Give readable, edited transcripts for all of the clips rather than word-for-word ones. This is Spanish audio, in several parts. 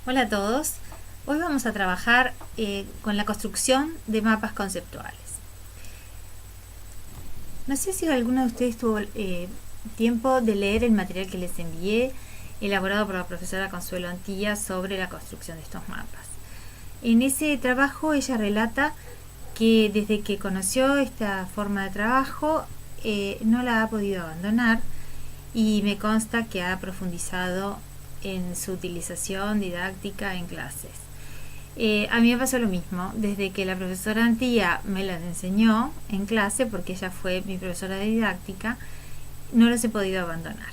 Hola a todos. Hoy vamos a trabajar con la construcción de mapas conceptuales. No sé si alguno de ustedes tuvo tiempo de leer el material que les envié, elaborado por la profesora Consuelo Antilla sobre la construcción de estos mapas. En ese trabajo ella relata que desde que conoció esta forma de trabajo no la ha podido abandonar y me consta que ha profundizado en su utilización didáctica en clases. A mí me pasó lo mismo, desde que la profesora Antía me las enseñó en clase, porque ella fue mi profesora de didáctica, no los he podido abandonar.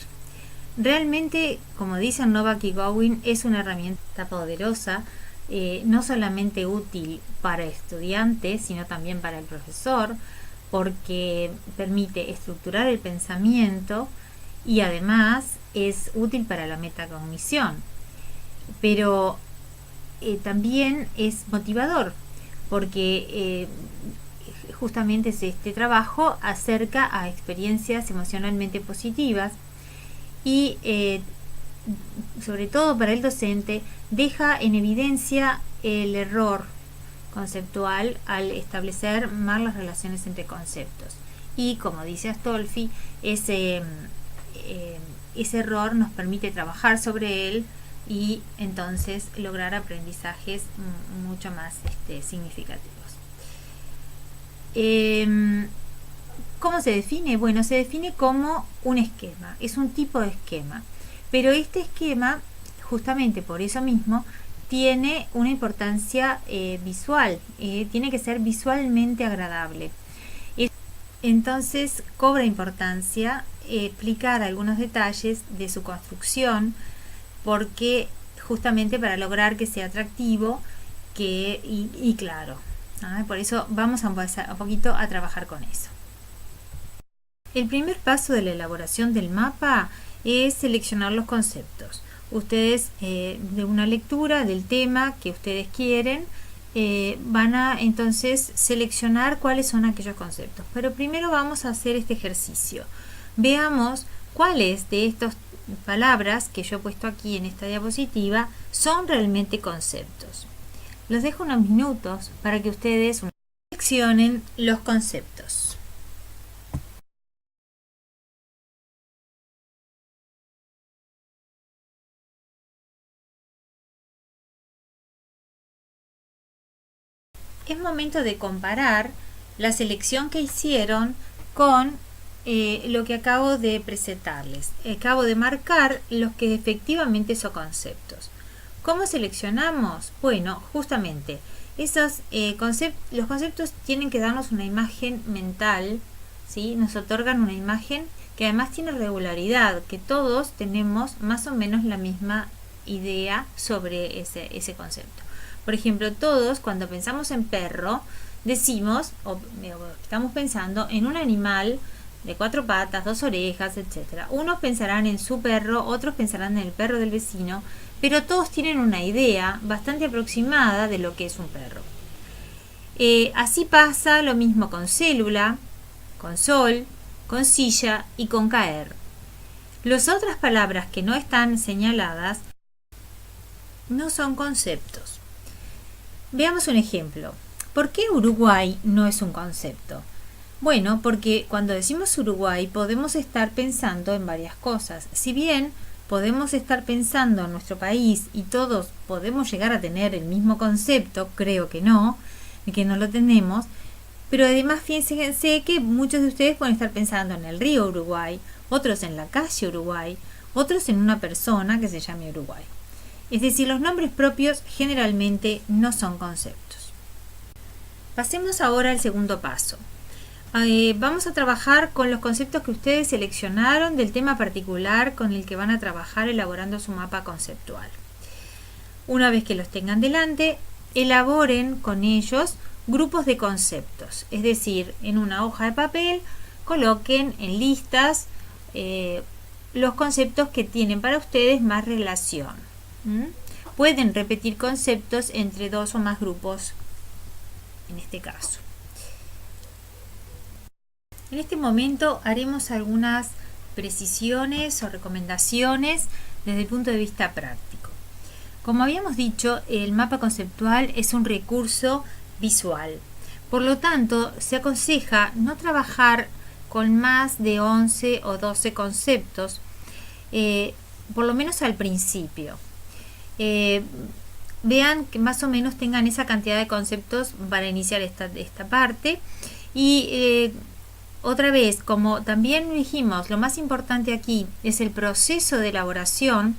Realmente, como dicen Novak y Gowin, es una herramienta poderosa, no solamente útil para estudiantes, sino también para el profesor, porque permite estructurar el pensamiento y además es útil para la metacognición. Pero también es motivador, porque justamente este trabajo acerca a experiencias emocionalmente positivas y sobre todo para el docente deja en evidencia el error conceptual al establecer mal las relaciones entre conceptos. Y como dice Astolfi, ese error nos permite trabajar sobre él y entonces lograr aprendizajes mucho más significativos. ¿Cómo se define? Bueno, se define como un esquema, es un tipo de esquema, pero este esquema, justamente por eso mismo, tiene una importancia visual, tiene que ser visualmente agradable. Entonces cobra importancia explicar algunos detalles de su construcción, porque justamente para lograr que sea atractivo y claro. Por eso vamos a empezar un poquito a trabajar con eso. El primer paso de la elaboración del mapa es seleccionar los conceptos. Ustedes de una lectura del tema que ustedes quieren van a entonces seleccionar cuáles son aquellos conceptos. Pero primero vamos a hacer este ejercicio. Veamos cuáles de estas palabras que yo he puesto aquí en esta diapositiva son realmente conceptos. Los dejo unos minutos para que ustedes seleccionen los conceptos. Es momento de comparar la selección que hicieron con lo que acabo de presentarles. Acabo de marcar los que efectivamente son conceptos. ¿Cómo seleccionamos? Bueno, justamente los conceptos tienen que darnos una imagen mental, ¿sí? Nos otorgan una imagen que además tiene regularidad, que todos tenemos más o menos la misma idea sobre ese concepto. Por ejemplo, todos cuando pensamos en perro decimos o estamos pensando en un animal de 4 patas, 2 orejas, etc. Unos pensarán en su perro, otros pensarán en el perro del vecino, pero todos tienen una idea bastante aproximada de lo que es un perro. Así pasa lo mismo con célula, con sol, con silla y con caer. Las otras palabras que no están señaladas no son conceptos. Veamos un ejemplo. ¿Por qué Uruguay no es un concepto? Bueno, porque cuando decimos Uruguay podemos estar pensando en varias cosas. Si bien podemos estar pensando en nuestro país y todos podemos llegar a tener el mismo concepto, creo que no lo tenemos, pero además fíjense que muchos de ustedes pueden estar pensando en el río Uruguay, otros en la calle Uruguay, otros en una persona que se llame Uruguay. Es decir, los nombres propios generalmente no son conceptos. Pasemos ahora al segundo paso. Vamos a trabajar con los conceptos que ustedes seleccionaron del tema particular con el que van a trabajar elaborando su mapa conceptual. Una vez que los tengan delante, elaboren con ellos grupos de conceptos, es decir, en una hoja de papel coloquen en listas los conceptos que tienen para ustedes más relación. Pueden repetir conceptos entre 2 o más grupos en este caso. En este momento haremos algunas precisiones o recomendaciones desde el punto de vista práctico. Como habíamos dicho, el mapa conceptual es un recurso visual. Por lo tanto, se aconseja no trabajar con más de 11 o 12 conceptos, por lo menos al principio. Vean que más o menos tengan esa cantidad de conceptos para iniciar esta parte. Y otra vez, como también dijimos, lo más importante aquí es el proceso de elaboración,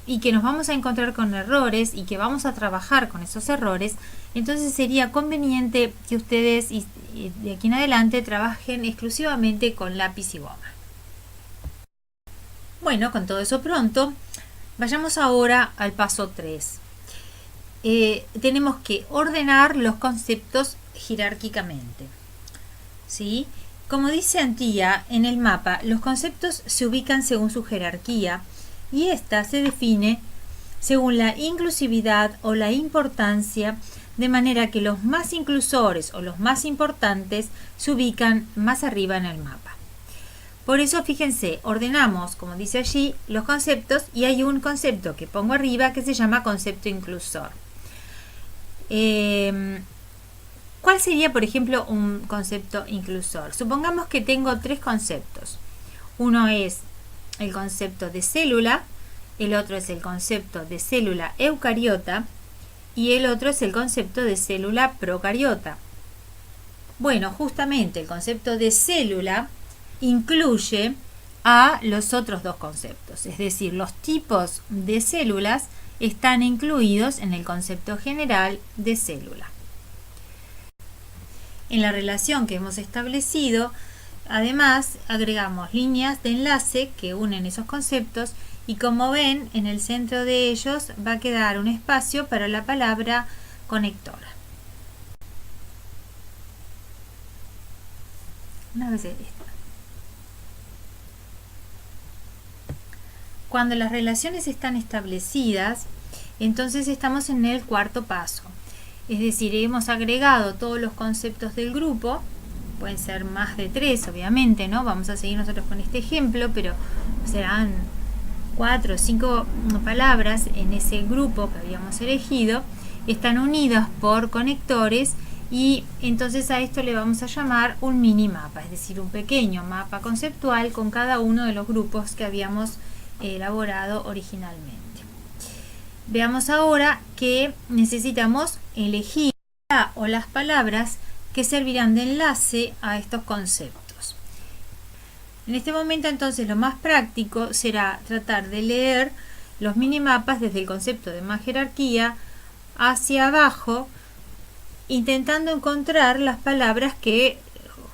y que nos vamos a encontrar con errores y que vamos a trabajar con esos errores. Entonces sería conveniente que ustedes de aquí en adelante trabajen exclusivamente con lápiz y goma. Bueno, con todo eso pronto, vayamos ahora al paso 3. Tenemos que ordenar los conceptos jerárquicamente, ¿sí? Como dice Antía, en el mapa los conceptos se ubican según su jerarquía y esta se define según la inclusividad o la importancia, de manera que los más inclusores o los más importantes se ubican más arriba en el mapa. Por eso, fíjense, ordenamos, como dice allí, los conceptos, y hay un concepto que pongo arriba que se llama concepto inclusor. ¿Cuál sería, por ejemplo, un concepto inclusor? Supongamos que tengo 3 conceptos. Uno es el concepto de célula, el otro es el concepto de célula eucariota y el otro es el concepto de célula procariota. Bueno, justamente el concepto de célula incluye a los otros 2 conceptos, es decir, los tipos de células están incluidos en el concepto general de célula. En la relación que hemos establecido, además, agregamos líneas de enlace que unen esos conceptos y, como ven, en el centro de ellos va a quedar un espacio para la palabra conectora. Una vez esta. Cuando las relaciones están establecidas, entonces estamos en el cuarto paso. Es decir, hemos agregado todos los conceptos del grupo, pueden ser más de 3, obviamente, ¿no? Vamos a seguir nosotros con este ejemplo, pero serán 4 o 5 palabras en ese grupo que habíamos elegido, están unidas por conectores y entonces a esto le vamos a llamar un mini mapa, es decir, un pequeño mapa conceptual con cada uno de los grupos que habíamos elaborado originalmente. Veamos ahora que necesitamos elegir la o las palabras que servirán de enlace a estos conceptos. En este momento, entonces, lo más práctico será tratar de leer los minimapas desde el concepto de más jerarquía hacia abajo, intentando encontrar las palabras que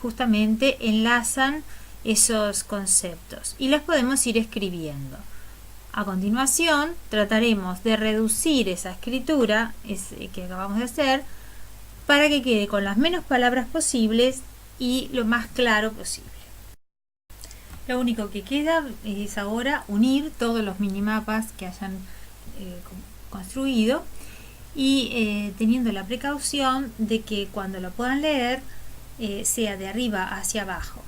justamente enlazan esos conceptos y las podemos ir escribiendo. A continuación trataremos de reducir esa escritura que acabamos de hacer para que quede con las menos palabras posibles y lo más claro posible. Lo único que queda es ahora unir todos los minimapas que hayan construido y teniendo la precaución de que cuando lo puedan leer sea de arriba hacia abajo.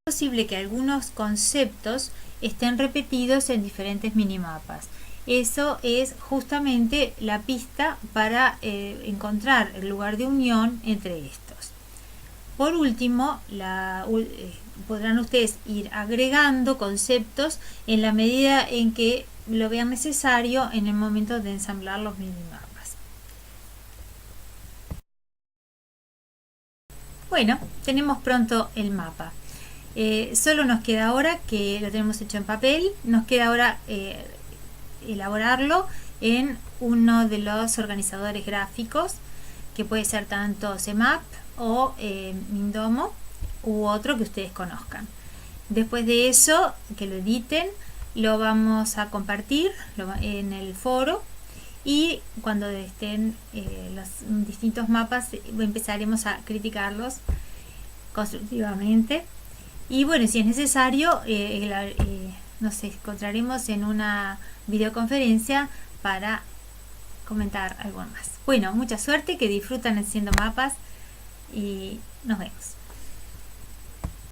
Es posible que algunos conceptos estén repetidos en diferentes minimapas. Eso es justamente la pista para encontrar el lugar de unión entre estos. Por último, podrán ustedes ir agregando conceptos en la medida en que lo vean necesario en el momento de ensamblar los minimapas. Bueno, tenemos pronto el mapa. Solo nos queda ahora, que lo tenemos hecho en papel, nos queda ahora elaborarlo en uno de los organizadores gráficos, que puede ser tanto CMAP o Mindomo u otro que ustedes conozcan. Después de eso, que lo editen, lo vamos a compartir en el foro y cuando estén los distintos mapas empezaremos a criticarlos constructivamente. Y bueno, si es necesario, nos encontraremos en una videoconferencia para comentar algo más. Bueno, mucha suerte, que disfrutan haciendo mapas y nos vemos.